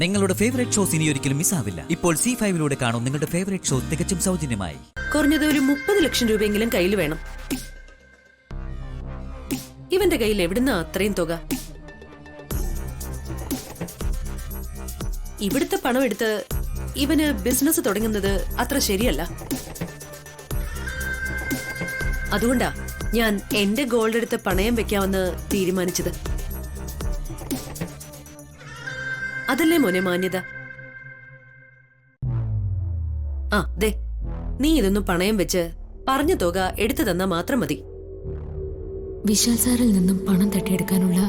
നിങ്ങളുടെ favourite shows ഇനി ഒരിക്കലും മിസ്സാവില്ല. ഇപ്പോൾ C5 കാണും നിങ്ങളുടെ ഫേവറേറ്റ് ഷോ തികച്ചും സൗജന്യമായി. കുറഞ്ഞത് ഒരു 30 ലക്ഷം രൂപയെങ്കിലും കയ്യിൽ വേണം. ഇവന്റെ കയ്യിൽ എവിടുന്നാ അത്രയും തുക? ഇവിടുത്തെ പണം എടുത്ത് ഇവന് ബിസിനസ് തുടങ്ങുന്നത് അത്ര ശരിയല്ല. അതുകൊണ്ടാ ഞാൻ എന്റെ ഗോൾഡ് എടുത്ത് പണയം വെക്കാമെന്ന് തീരുമാനിച്ചത്. അതല്ലേ മോനെ മാന്യത? ആ ദേ, നീ ഇതൊന്നും പണയം വെച്ച് പറഞ്ഞ തുക എടുത്തു തന്നാ മാത്രം മതി. വിശാൽ സാറിൽ നിന്നും പണം തട്ടിയെടുക്കാനുള്ള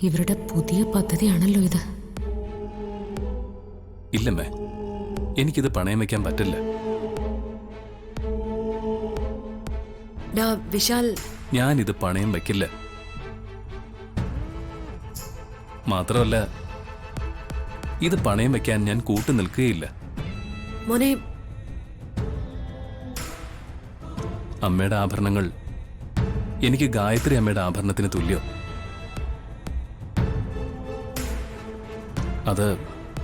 ഇവരുടെ പുതിയ പദ്ധതിയാണല്ലോ ഇത്. ഇല്ലമ്മേ, എനിക്കിത് പണയം വെക്കാൻ പറ്റില്ല. വിശാൽ, ഞാനിത് പണയം വെക്കില്ല. മാത്രമല്ല, ഇത് പണയം വെക്കാൻ ഞാൻ കൂട്ടു നിൽക്കുകയില്ല. മോനെ, അമ്മയുടെ ആഭരണങ്ങൾ എനിക്ക് ഗായത്രി അമ്മയുടെ ആഭരണത്തിന് തുല്യം.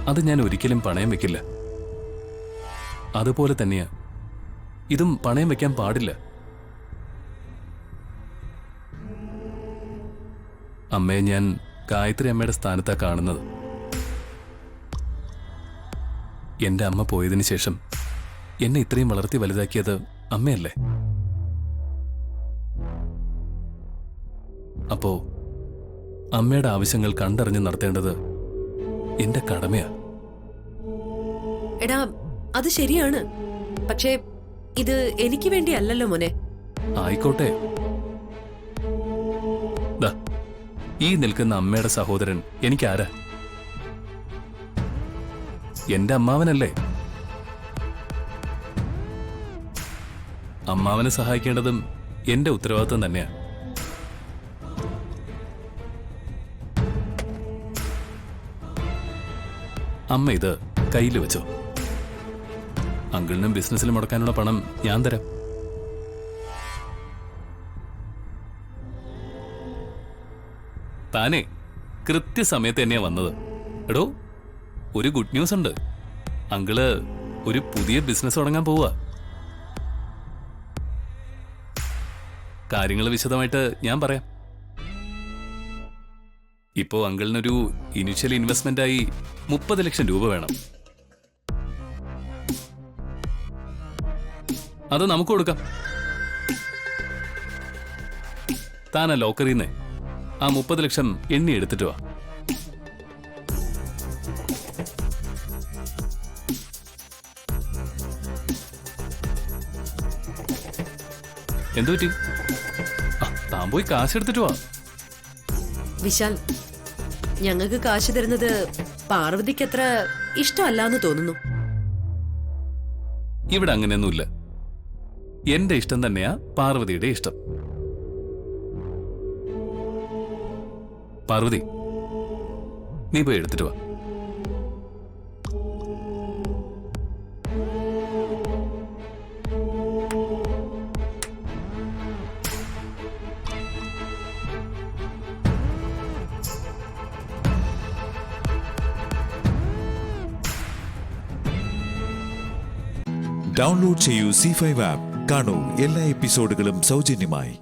അത് ഞാൻ ഒരിക്കലും പണയം വെക്കില്ല. അതുപോലെ തന്നെയാ ഇതും പണയം വെക്കാൻ പാടില്ല. അമ്മയെ ഞാൻ ഗായത്രി അമ്മയുടെ സ്ഥാനത്താ കാണുന്നത്. എന്റെ അമ്മ പോയതിനു ശേഷം എന്നെ ഇത്രയും വളർത്തി വലുതാക്കിയത് അമ്മയല്ലേ? അപ്പോ അമ്മയുടെ ആവശ്യങ്ങൾ കണ്ടറിഞ്ഞ് നടത്തേണ്ടത് എന്റെ കടമയാ. എടാ, അത് ശരിയാണ്. പക്ഷേ ഇത് എനിക്ക് വേണ്ടി അല്ലല്ലോ മോനെ. ആയിക്കോട്ടെ. ഈ നിൽക്കുന്ന അമ്മയുടെ സഹോദരൻ എനിക്കാരാ? എന്റെ അമ്മാവനല്ലേ? അമ്മാവനെ സഹായിക്കേണ്ടതും എന്റെ ഉത്തരവാദിത്വം തന്നെയാ. അമ്മ ഇത് കയ്യിൽ വെച്ചോ. അങ്കിളിനും ബിസിനസ്സിൽ മുടക്കാനുള്ള പണം ഞാൻ തരാം. താനേ കൃത്യസമയത്ത് തന്നെയാ വന്നത്. എടോ, ഒരു ഗുഡ് ന്യൂസ് ഉണ്ട്. അങ്കിള് ഒരു പുതിയ ബിസിനസ് തുടങ്ങാൻ പോവുക. കാര്യങ്ങൾ വിശദമായിട്ട് ഞാൻ പറയാം. ഇപ്പോ അങ്കിളിനൊരു ഇനിഷ്യൽ ഇൻവെസ്റ്റ്മെന്റായി 30 ലക്ഷം രൂപ വേണം. അത് നമുക്ക് കൊടുക്കാം. താനാ ലോക്കറിന്ന് ആ 30 ലക്ഷം എണ്ണി എടുത്തിട്ട് വാ. എന്തു പറ്റി? താൻ പോയി കാശ് എടുത്തിട്ട് വാ. വിശാൽ, ഞങ്ങൾക്ക് കാശ് തരുന്നത് പാർവതിക്ക് അത്ര ഇഷ്ടമല്ലാന്ന് തോന്നുന്നു. ഇവിടെ അങ്ങനെയൊന്നുമില്ല. എന്റെ ഇഷ്ടം തന്നെയാ പാർവതിയുടെ ഇഷ്ടം. പാർവതി, നീ പോയി എടുത്തിട്ട് വാ. ഡൗൺലോഡ് ചെയ്യൂ C5 ആപ്പ്. കാണൂ എല്ലാ എപ്പിസോഡുകളും സൗജന്യമായി.